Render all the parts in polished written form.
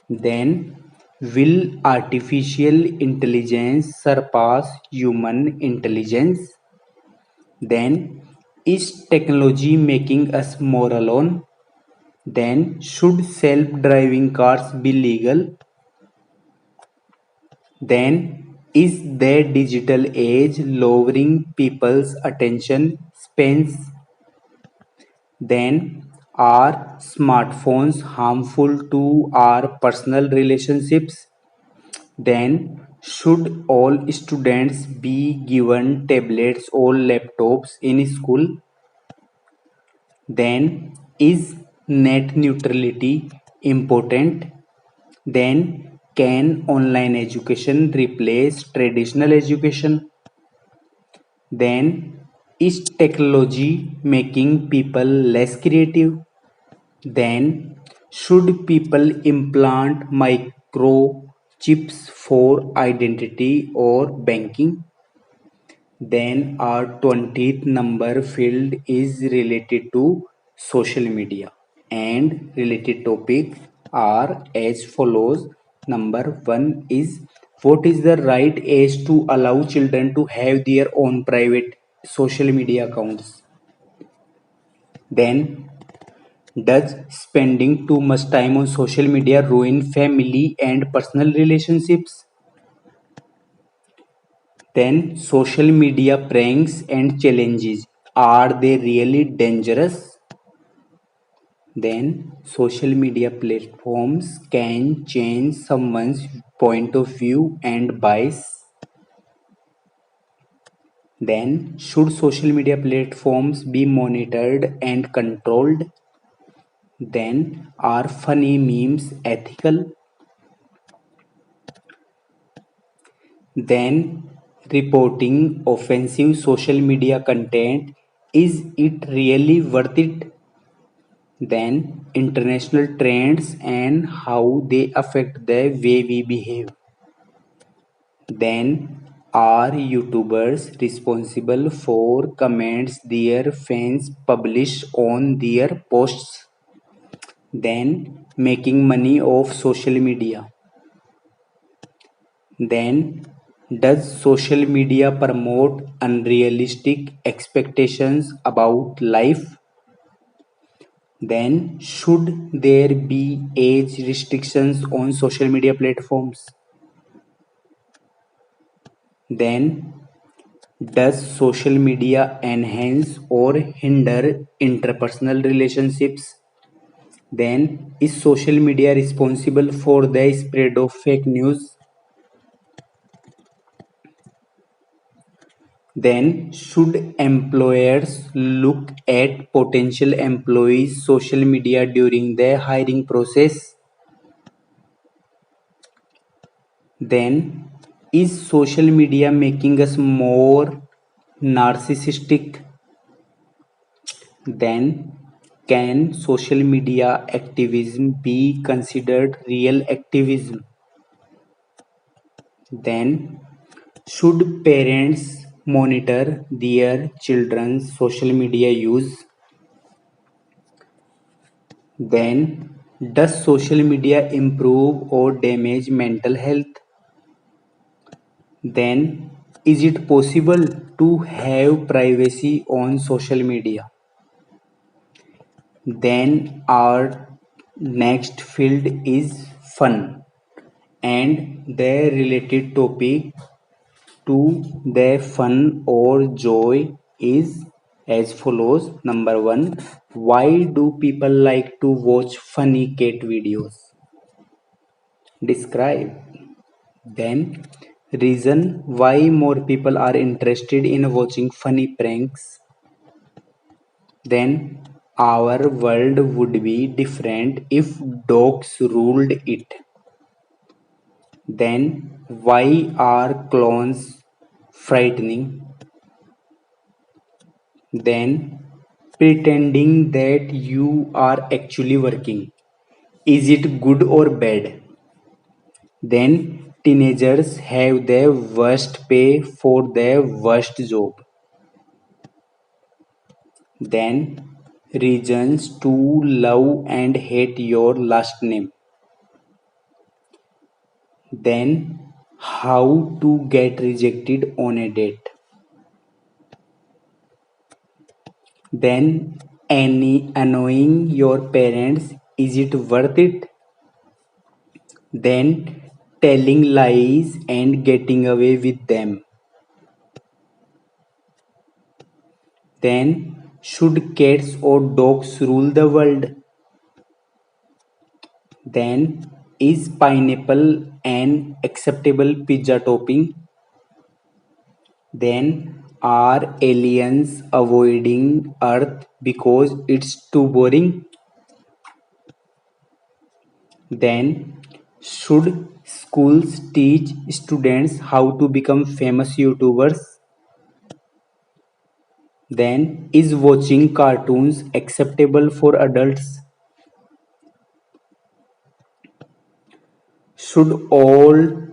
Then, will artificial intelligence surpass human intelligence? Then, is technology making us more alone? Then, should self driving cars be legal? Then, is the digital age lowering people's attention spans? Then, are smartphones harmful to our personal relationships? Then, should all students be given tablets or laptops in school? Then, is net neutrality important? Then, can online education replace traditional education? Then, is technology making people less creative? Then, should people implant microchips for identity or banking? Then, our 20th number field is related to social media, and related topics are as follows. Number one is, what is the right age to allow children to have their own private social media accounts? Then, does spending too much time on social media ruin family and personal relationships? Then, social media pranks and challenges, are they really dangerous? Then, social media platforms can change someone's point of view and bias. Then, should social media platforms be monitored and controlled? Then, are funny memes ethical? Then, reporting offensive social media content, is it really worth it? Then, international trends and how they affect the way we behave. Then, are YouTubers responsible for comments their fans publish on their posts? Then, making money off social media. Then, does social media promote unrealistic expectations about life? Then, should there be age restrictions on social media platforms? Then, does social media enhance or hinder interpersonal relationships? Then, is social media responsible for the spread of fake news? Then, should employers look at potential employees' social media during the hiring process? Then, is social media making us more narcissistic? Then, can social media activism be considered real activism? Then, should parents monitor their children's social media use? Then, does social media improve or damage mental health? Then, is it possible to have privacy on social media? Then, our next field is fun, and the related topic to the fun or joy is as follows. Number one, why do people like to watch funny cat videos? Describe. Then, reason why more people are interested in watching funny pranks. Then, our world would be different if dogs ruled it. Then, why are clones frightening? Then, pretending that you are actually working, is it good or bad? Then, teenagers have the worst pay for the worst job. Then, reasons to love and hate your last name. then how to get rejected on a date, then any annoying your parents, is it worth it, then telling lies and getting away with them, then should cats or dogs rule the world, then is pineapple an acceptable pizza topping, then are aliens avoiding Earth because it's too boring? Then should schools teach students how to become famous YouTubers? Then is watching cartoons acceptable for adults? Should all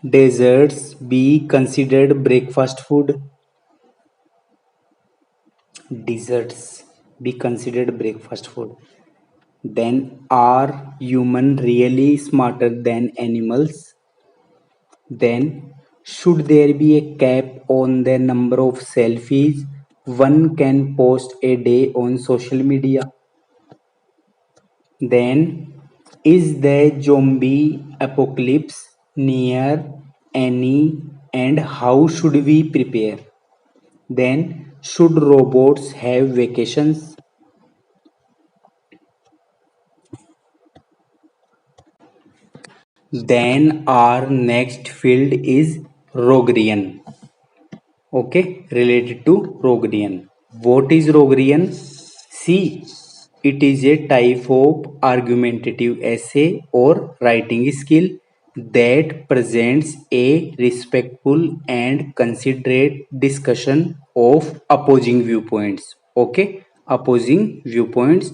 desserts be considered breakfast food? Desserts be considered breakfast food. Then are human really smarter than animals? Then should there be a cap on the number of selfies one can post a day on social media? Then is the zombie apocalypse near any and how should we prepare? Then should robots have vacations? Then our next field is Rogerian. Okay, related to Rogerian. What is Rogerian? See, it is a type of argumentative essay or writing skill that presents a respectful and considerate discussion of opposing viewpoints. Okay, opposing viewpoints.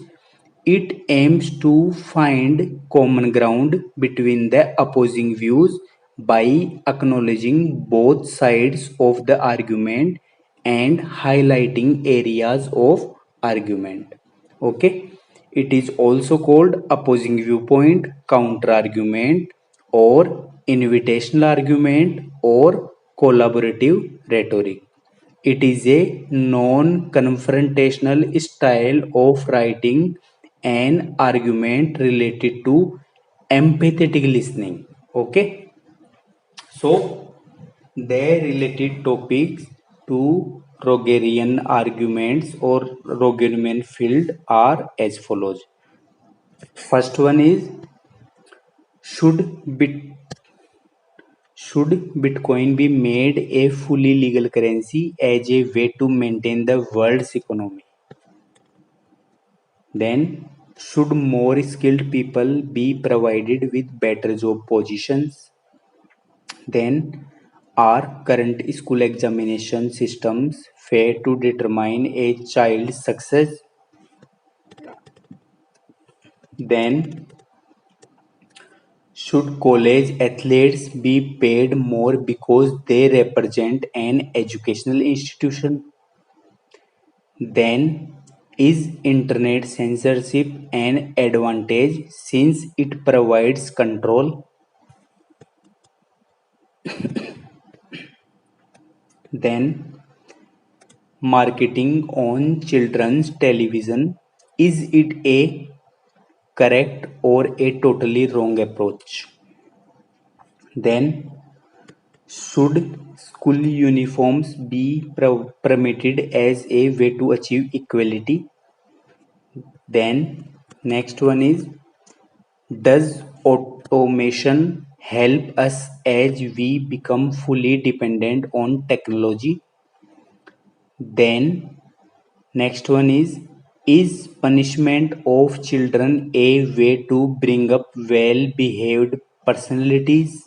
It aims to find common ground between the opposing views by acknowledging both sides of the argument and highlighting areas of argument. Okay, it is also called opposing viewpoint, counter argument, or invitational argument, or collaborative rhetoric. It is a non-confrontational style of writing an argument related to empathetic listening. Okay, so the related topics to Rogerian arguments or Rogerian field are as follows. First one is should bit should Bitcoin be made a fully legal currency as a way to maintain the world's economy? Then, should more skilled people be provided with better job positions? Then, are current school examination systems fair to determine a child's success? Then, should college athletes be paid more because they represent an educational institution? Then, is internet censorship an advantage since it provides control? Then, marketing on children's television, is it a correct or a totally wrong approach? Then, should school uniforms be permitted as a way to achieve equality? Then, next one is, does automation help us as we become fully dependent on technology? Then, next one is punishment of children a way to bring up well behaved personalities?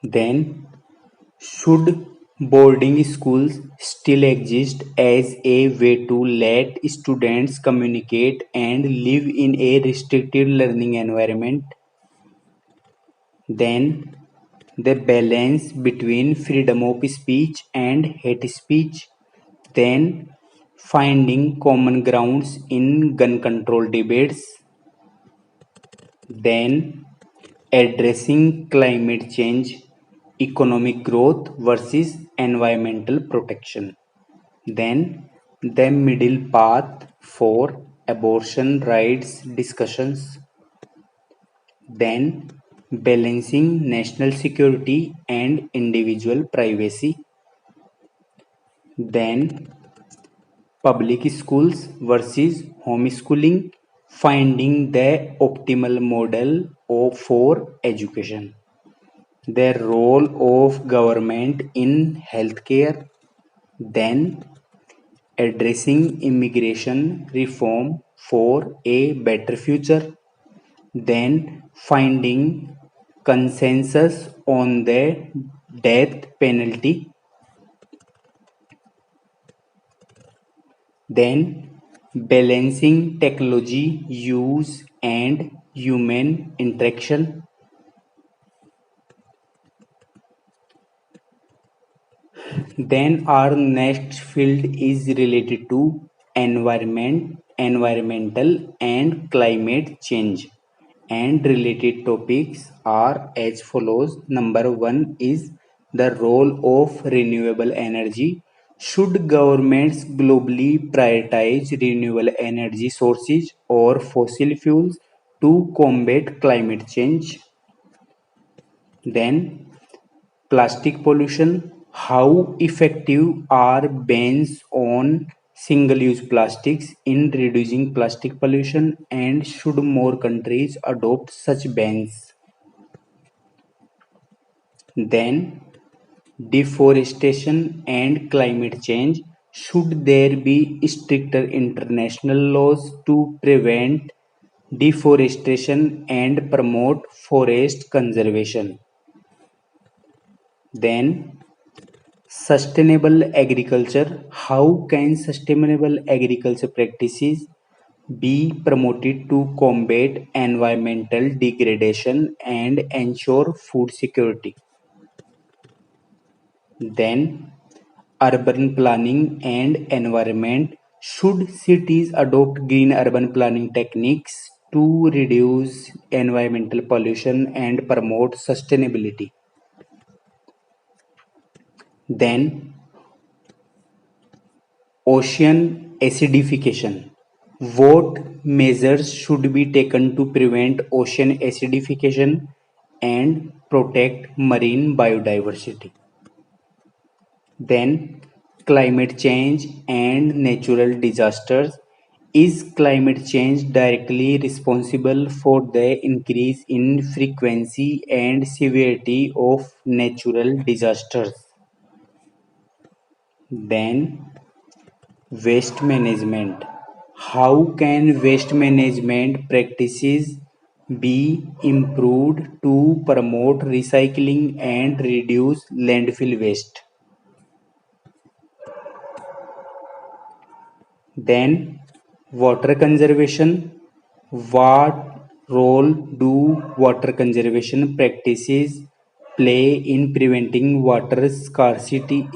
Then, should boarding schools still exist as a way to let students communicate and live in a restricted learning environment? Then, the balance between freedom of speech and hate speech. Then, finding common grounds in gun control debates. Then addressing climate change, economic growth versus environmental protection. Then the middle path for abortion rights discussions. Then balancing national security and individual privacy. Then public schools versus homeschooling, finding the optimal model for education. The role of government in healthcare. Then addressing immigration reform for a better future. Then finding consensus on the death penalty. Then balancing technology use and human interaction. Then our next field is related to environmental and climate change. And related topics are as follows. Number one is the role of renewable energy. Should governments globally prioritize renewable energy sources or fossil fuels to combat climate change? Then plastic pollution. How effective are bans on single use plastics in reducing plastic pollution, and should more countries adopt such bans? Then, deforestation and climate change. Should there be stricter international laws to prevent deforestation and promote forest conservation? Then, sustainable agriculture. How can sustainable agriculture practices be promoted to combat environmental degradation and ensure food security? Then, urban planning and environment. Should cities adopt green urban planning techniques to reduce environmental pollution and promote sustainability? Then, ocean acidification. What measures should be taken to prevent ocean acidification and protect marine biodiversity? Then, climate change and natural disasters. Is climate change directly responsible for the increase in frequency and severity of natural disasters? Then, waste management. How can waste management practices be improved to promote recycling and reduce landfill waste? Then, water conservation. What role do water conservation practices play in preventing water scarcity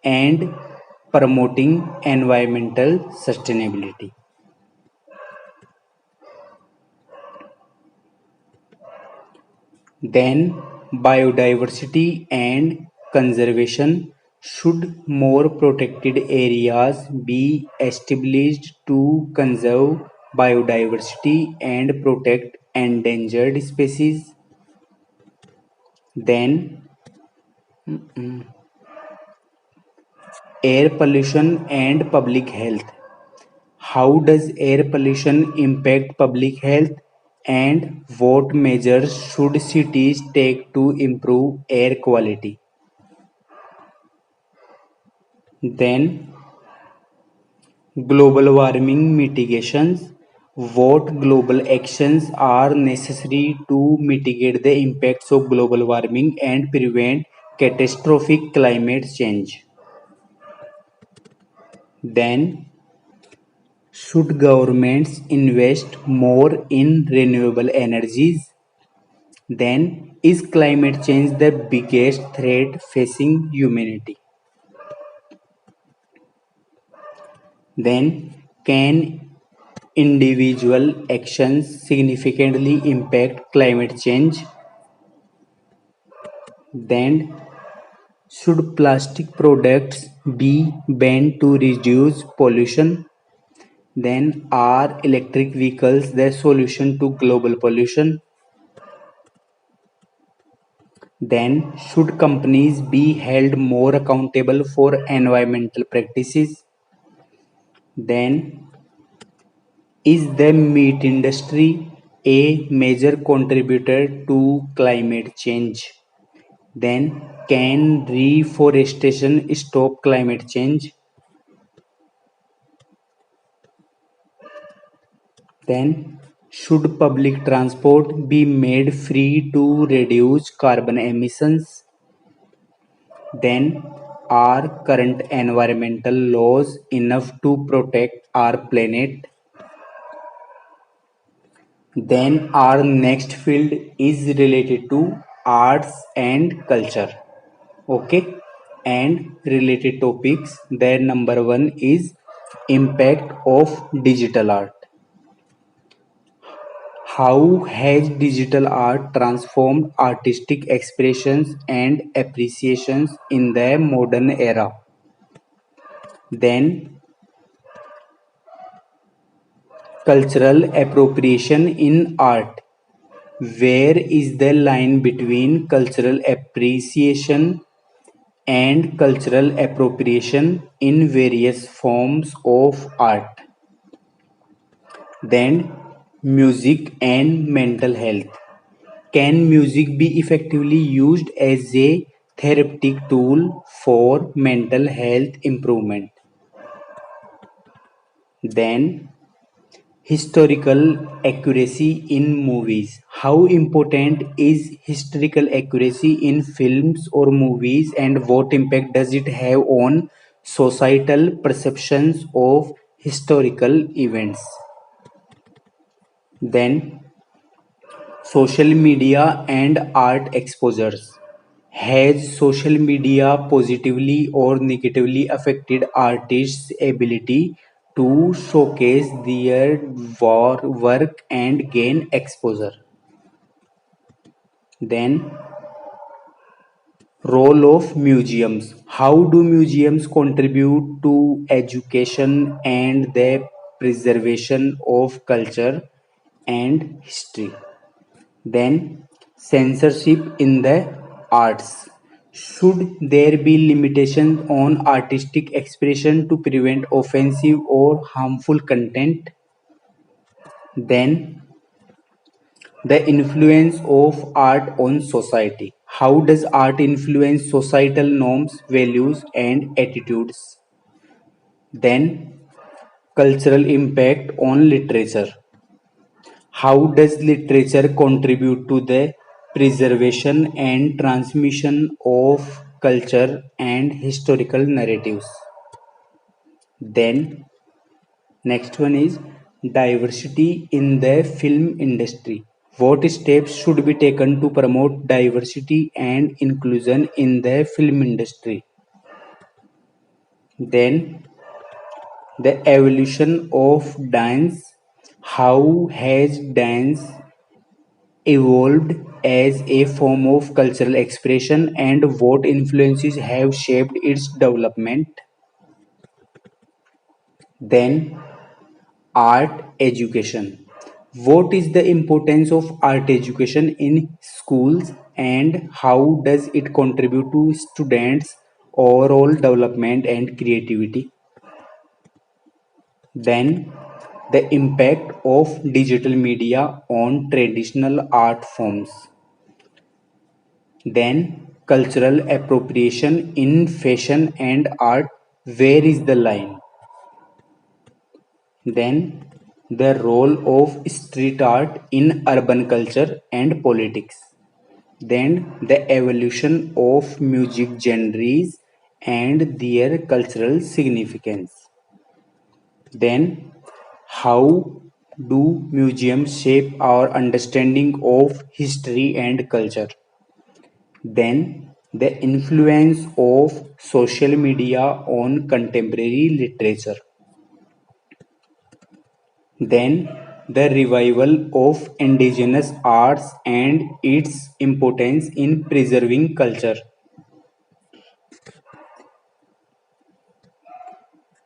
and promoting environmental sustainability? Then, biodiversity and conservation. Should more protected areas be established to conserve biodiversity and protect endangered species? Then, air pollution and public health. How does air pollution impact public health, and what measures should cities take to improve air quality? Then, global warming mitigations. What global actions are necessary to mitigate the impacts of global warming and prevent catastrophic climate change? Then, should governments invest more in renewable energies? Then, is climate change the biggest threat facing humanity? Then, can individual actions significantly impact climate change? Then, should plastic products be banned to reduce pollution? Then, are electric vehicles the solution to global pollution? Then, should companies be held more accountable for environmental practices? Then, is the meat industry a major contributor to climate change? Then, can reforestation stop climate change? Then, should public transport be made free to reduce carbon emissions? Then, are current environmental laws enough to protect our planet? Then, our next field is related to arts and culture. Okay, and related topics. Their number one is impact of digital art. How has digital art transformed artistic expressions and appreciations in the modern era? Then, cultural appropriation in art. Where is the line between cultural appreciation and cultural appropriation in various forms of art? Then, music and mental health. Can music be effectively used as a therapeutic tool for mental health improvement? Then, historical accuracy in movies. How important is historical accuracy in films or movies, and what impact does it have on societal perceptions of historical events? Then, social media and art exposures. Has social media positively or negatively affected artists' ability to showcase their work and gain exposure? Then, role of museums. How do museums contribute to education and the preservation of culture and history? Then, censorship in the arts. Should there be limitations on artistic expression to prevent offensive or harmful content? Then, the influence of art on society. How does art influence societal norms, values, and attitudes? Then, cultural impact on literature. How does literature contribute to the preservation and transmission of culture and historical narratives? Then, next one is diversity in the film industry. What steps should be taken to promote diversity and inclusion in the film industry? Then, the evolution of dance. How has dance evolved as a form of cultural expression, and what influences have shaped its development? Then, art education. What is the importance of art education in schools, and how does it contribute to students' overall development and creativity? Then, the impact of digital media on traditional art forms. Then, cultural appropriation in fashion and art. Where is the line? Then, the role of street art in urban culture and politics. Then, the evolution of music genres and their cultural significance. Then, how do museums shape our understanding of history and culture? Then, the influence of social media on contemporary literature. Then the revival of indigenous arts and its importance in preserving culture.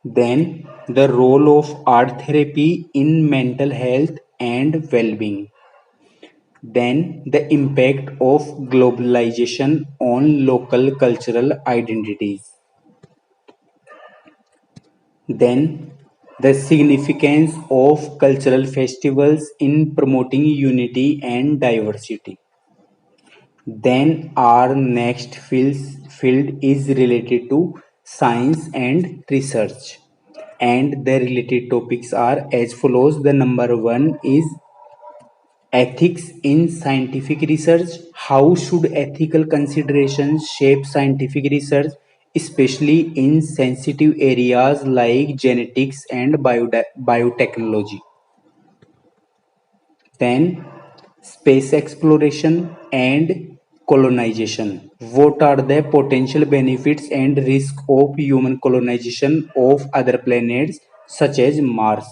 Then the role of art therapy in mental health and well-being. Then the impact of globalization on local cultural identities. Then the significance of cultural festivals in promoting unity and diversity. Then our next field is related to science and research. And the related topics are as follows. The number one is ethics in scientific research. How should ethical considerations shape scientific research, especially in sensitive areas like genetics and biotechnology? Then, space exploration and colonization. What are the potential benefits and risk of human colonization of other planets such as Mars?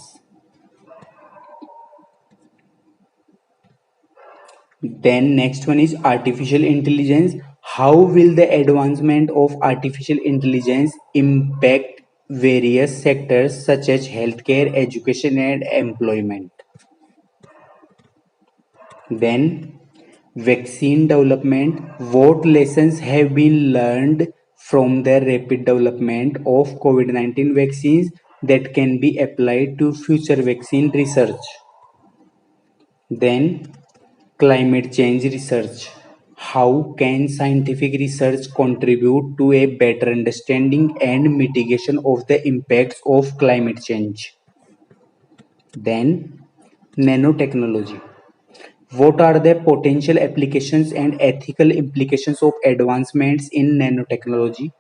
Then next one is artificial intelligence. How will the advancement of artificial intelligence impact various sectors such as healthcare, education and employment? Then vaccine development. What lessons have been learned from the rapid development of COVID-19 vaccines that can be applied to future vaccine research? Then climate change research. How can scientific research contribute to a better understanding and mitigation of the impacts of climate change? Then nanotechnology. What are the potential applications and ethical implications of advancements in nanotechnology?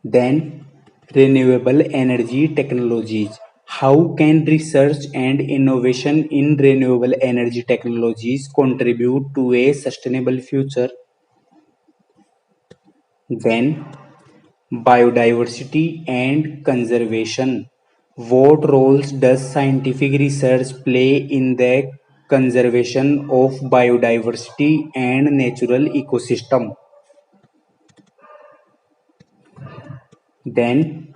Then, renewable energy technologies. How can research and innovation in renewable energy technologies contribute to a sustainable future? Then, biodiversity and conservation. What roles does scientific research play in the conservation of biodiversity and natural ecosystem? Then,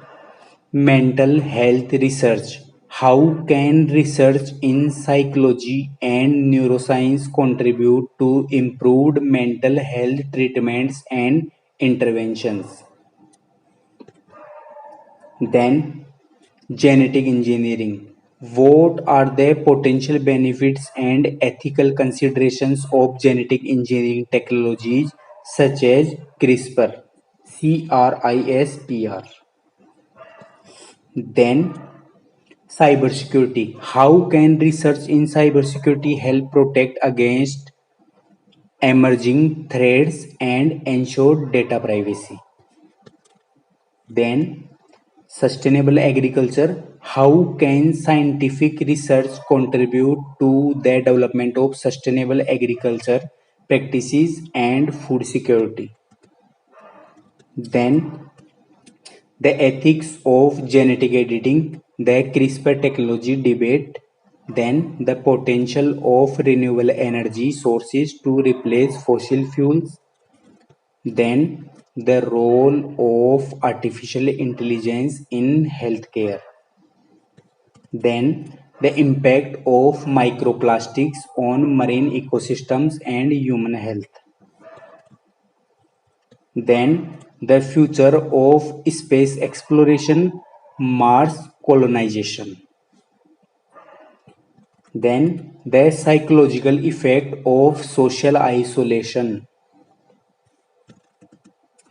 mental health research. How can research in psychology and neuroscience contribute to improved mental health treatments and interventions? Then, genetic engineering. What are the potential benefits and ethical considerations of genetic engineering technologies such as CRISPR? CRISPR. Then, cybersecurity. How can research in cybersecurity help protect against emerging threats and ensure data privacy? Then, sustainable agriculture. How can scientific research contribute to the development of sustainable agriculture practices and food security? Then, the ethics of genetic editing, the CRISPR technology debate, then the potential of renewable energy sources to replace fossil fuels, then the role of artificial intelligence in healthcare, then the impact of microplastics on marine ecosystems and human health. Then the future of space exploration, Mars colonization. Then the psychological effect of social isolation.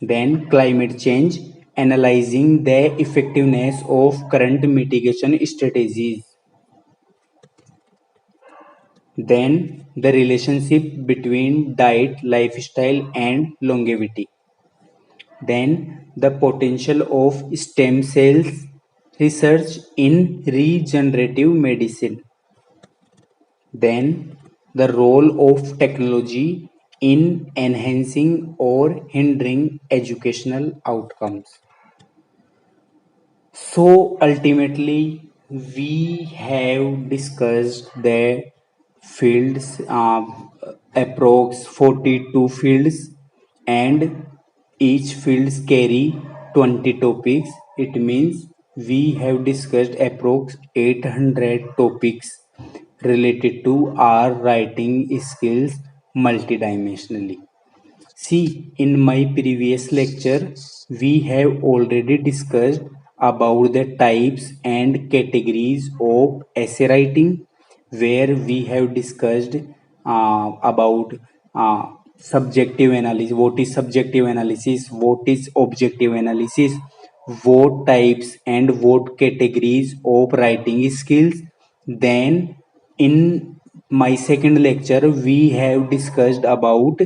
Then climate change, analyzing the effectiveness of current mitigation strategies. Then the relationship between diet, lifestyle, and longevity. Then the potential of stem cells research in regenerative medicine. Then the role of technology in enhancing or hindering educational outcomes. So ultimately, we have discussed the fields, approx 42 fields, and each fields carry 20 topics. It means we have discussed approx 800 topics related to our writing skills multidimensionally. See, in my previous lecture, we have already discussed about the types and categories of essay writing, where we have discussed about subjective analysis, what is subjective analysis, what is objective analysis, what types and what categories of writing skills. Then, in my second lecture, we have discussed about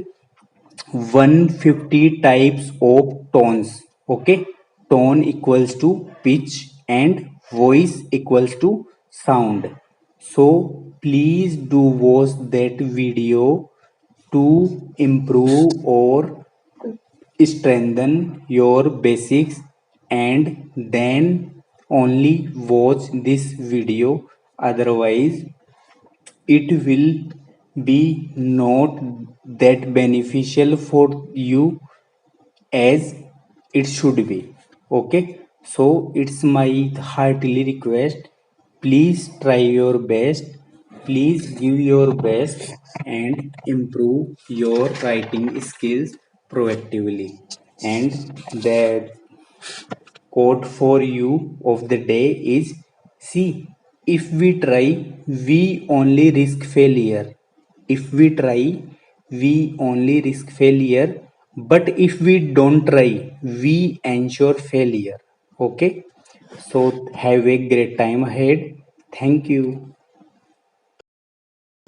150 types of tones. Okay, tone equals to pitch and voice equals to sound. So please do watch that video to improve or strengthen your basics, and then only watch this video. Otherwise it will be not that beneficial for you as it should be. Okay, so it's my heartily request, please try your best, please give your best and improve your writing skills proactively. And the quote for you of the day is, see, if we try, we only risk failure. If we try, we only risk failure. But if we don't try, we ensure failure. Okay? So, have a great time ahead. Thank you.